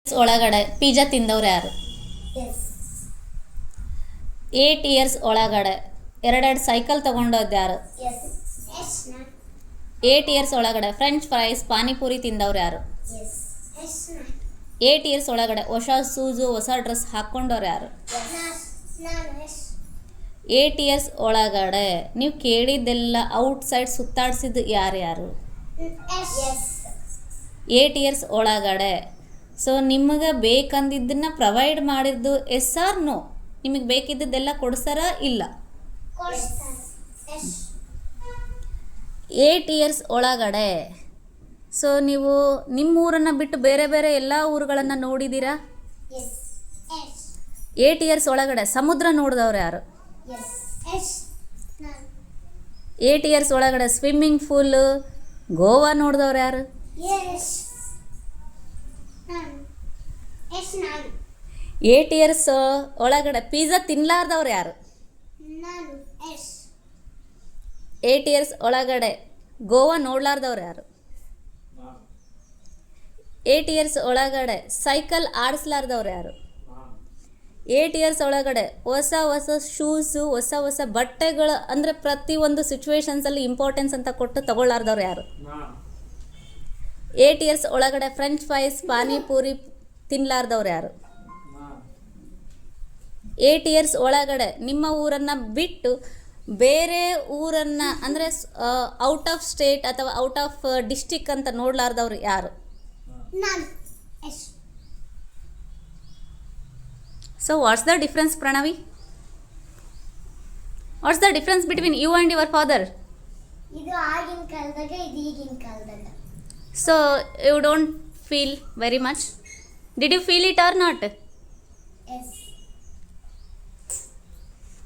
ಒಳಗಡೆ ಪಿಜ್ಜಾ ತಿಂದವ್ರು ಯಾರು? 8 ಇಯರ್ಸ್ ಒಳಗಡೆ ಎರಡೆರಡು ಸೈಕಲ್ ತಗೊಂಡೋದು ಯಾರು? 8 ಇಯರ್ಸ್ ಒಳಗಡೆ ಫ್ರೆಂಚ್ ಫ್ರೈಸ್ ಪಾನಿಪುರಿ ತಿಂದವ್ರು ಯಾರು? 8 ಇಯರ್ಸ್ ಒಳಗಡೆ ಹೊಸ ಶೂಸು ಹೊಸ ಡ್ರೆಸ್ ಹಾಕ್ಕೊಂಡವ್ರು ಯಾರು? 8 ಇಯರ್ಸ್ ಒಳಗಡೆ ನೀವು ಕೇಳಿದ್ದೆಲ್ಲ ಔಟ್ಸೈಡ್ ಸುತ್ತಾಡಿಸಿದ್ದು ಯಾರ್ಯಾರು? 8 ಇಯರ್ಸ್ ಒಳಗಡೆ ಸೊ ನಿಮಗೆ ಬೇಕಂದಿದ್ದನ್ನು ಪ್ರೊವೈಡ್ ಮಾಡಿದ್ದು ಎಸ್ ಆರ್ ನೋ? ನಿಮಗೆ ಬೇಕಿದ್ದೆಲ್ಲ ಕೊಡ್ಸಾರ ಇಲ್ಲ? 8 ಇಯರ್ಸ್ ಒಳಗಡೆ ಸೊ ನೀವು ನಿಮ್ಮೂರನ್ನು ಬಿಟ್ಟು ಬೇರೆ ಬೇರೆ ಎಲ್ಲ ಊರುಗಳನ್ನು ನೋಡಿದ್ದೀರಾ? 8 ಇಯರ್ಸ್ ಒಳಗಡೆ ಸಮುದ್ರ ನೋಡಿದವ್ರು ಯಾರು? 8 ಇಯರ್ಸ್ ಒಳಗಡೆ ಸ್ವಿಮ್ಮಿಂಗ್ ಪೂಲ್ ಗೋವಾ ನೋಡಿದವ್ರು ಯಾರು? 8 ಇಯರ್ಸ್ ಒಳಗಡೆ ಪಿಜ್ಜಾ ತಿನ್ನಲಾರ್ದವ್ರು ಯಾರು? 8 ಇಯರ್ಸ್ ಒಳಗಡೆ ಗೋವಾ ನೋಡ್ಲಾರ್ದವ್ರು ಯಾರು? 8 ಇಯರ್ಸ್ ಒಳಗಡೆ ಸೈಕಲ್ ಆಡಿಸ್ಲಾರ್ದವ್ರು ಯಾರು? 8 ಇಯರ್ಸ್ ಒಳಗಡೆ ಹೊಸ ಹೊಸ ಶೂಸು ಹೊಸ ಹೊಸ ಬಟ್ಟೆಗಳು ಅಂದರೆ ಪ್ರತಿಯೊಂದು ಸಿಚುವೇಶನ್ಸಲ್ಲಿ ಇಂಪಾರ್ಟೆನ್ಸ್ ಅಂತ ಕೊಟ್ಟು ತಗೊಳ್ಳಾರ್ದವ್ರು ಯಾರು? 8 ಇಯರ್ಸ್ ಒಳಗಡೆ ಫ್ರೆಂಚ್ ಫ್ರೈಸ್ ಪಾನಿಪುರಿ ತಿನ್ನಲಾರ್ದವ್ರು ಯಾರು? 8 ಇಯರ್ಸ್ ಒಳಗಡೆ ನಿಮ್ಮ ಊರನ್ನು ಬಿಟ್ಟು ಬೇರೆ ಊರನ್ನು ಅಂದರೆ ಔಟ್ ಆಫ್ ಸ್ಟೇಟ್ ಅಥವಾ ಔಟ್ ಆಫ್ ಡಿಸ್ಟಿಕ್ ಅಂತ ನೋಡಲಾರ್ದವ್ರು ಯಾರು? So what's the difference Pranavi? What's the difference between you and your father? ಇದು ಆಗಿನ ಕಾಲದಾಗ ಇದು ಈಗಿನ ಕಾಲದಾಗ. So you don't feel very much? Did you feel it or not? S.